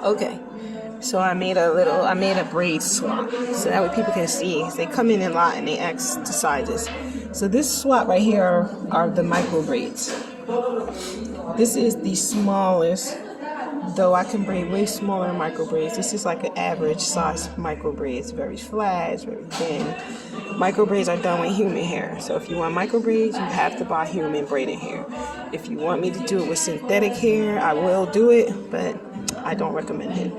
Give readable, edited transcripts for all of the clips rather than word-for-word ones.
Okay, so I made a braid swap so that way people can see. They come in a lot and they ask the sizes. So this swap right here are the micro braids. This is the smallest, though I can braid way smaller micro braids. This is like an average size micro braids, very flat, it's very thin. Micro braids are done with human hair. So if you want micro braids, you have to buy human braided hair. If you want me to do it with synthetic hair, I will do it, but I don't recommend it.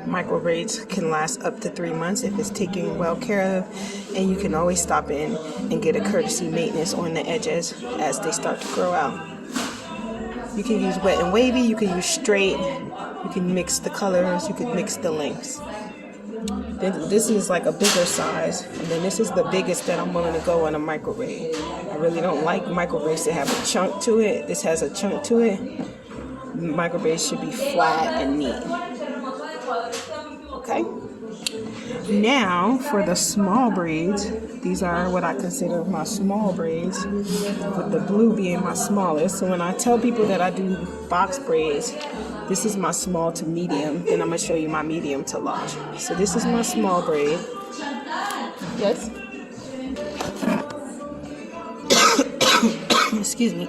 Micro braids can last up to 3 months if it's taken well care of, and you can always stop in and get a courtesy maintenance on the edges as they start to grow out. You can use wet and wavy, you can use straight, you can mix the colors, you can mix the lengths. This is like a bigger size, and then this is the biggest that I'm willing to go on a micro braid. I really don't like micro braids that have a chunk to it. This has a chunk to it. Micro braids should be flat and neat. Okay. Now for the small braids, these are what I consider my small braids, with the blue being my smallest. So when I tell people that I do box braids, this is my small to medium, then I'm going to show you my medium to large. So this is my small braid. Yes? Excuse me.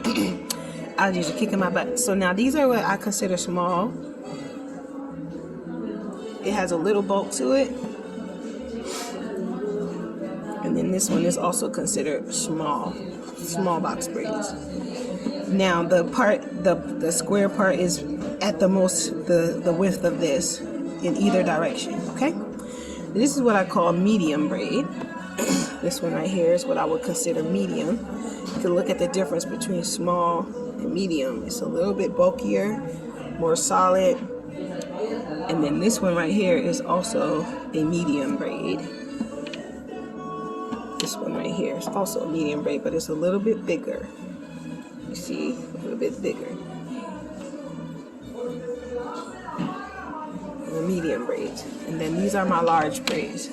Allergies are kicking my butt. So now these are what I consider small. It has a little bulk to it. And then this one is also considered small box braids. Now the square part is at the most the width of this in either direction, okay? This is what I call medium braid. This one right here is what I would consider medium. You can look at the difference between small and medium. It's a little bit bulkier, more solid. And then this one right here is also a medium braid. This one right here is also a medium braid, but it's a little bit bigger. You see, a little bit bigger. The medium braids. And then these are my large braids.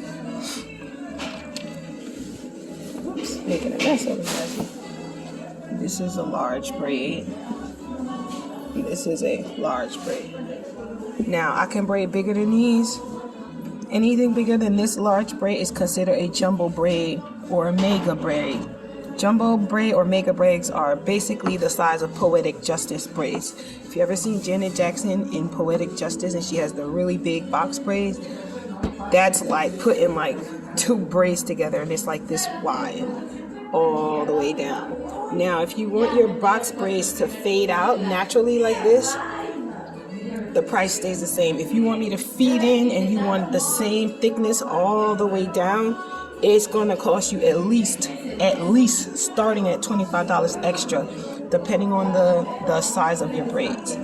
Oops, making a mess of it. This is a large braid. And this is a large braid. Now, I can braid bigger than these. Anything bigger than this large braid is considered a jumbo braid or a mega braid. Jumbo braid or mega braids are basically the size of Poetic Justice braids. If you ever seen Janet Jackson in Poetic Justice and she has the really big box braids, that's like putting like 2 braids together and it's like this wide all the way down. Now, if you want your box braids to fade out naturally like this, the price stays the same. If you want me to feed in and you want the same thickness all the way down, it's going to cost you at least starting at $25 extra, depending on the size of your braids.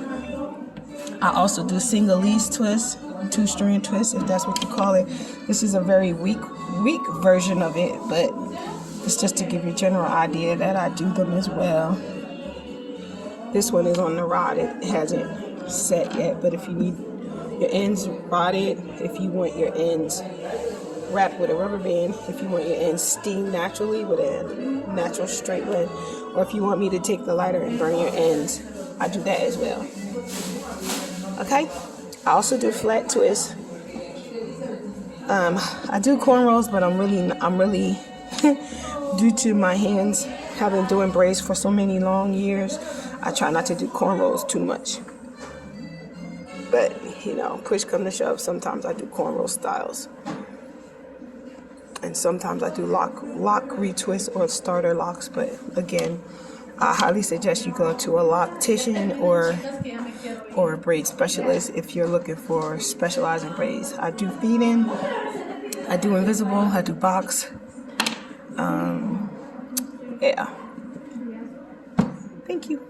I also do single lease twists, 2-string twists, if that's what you call it. This is a very weak version of it, but it's just to give you a general idea that I do them as well. This one is on the rod. It hasn't set yet, but if you need your ends rodded, if you want your ends wrapped with a rubber band, if you want your ends steamed naturally with a natural straight one, or if you want me to take the lighter and burn your ends, I do that as well. Okay, I also do flat twists. I do cornrows, but I'm really due to my hands having doing braids for so many long years, I try not to do cornrows too much. But, you know, push come to shove, sometimes I do cornrow styles. And sometimes I do lock retwist or starter locks. But again, I highly suggest you go to a loctician or a braid specialist if you're looking for specializing braids. I do feed-in, I do invisible, I do box. Yeah. Thank you.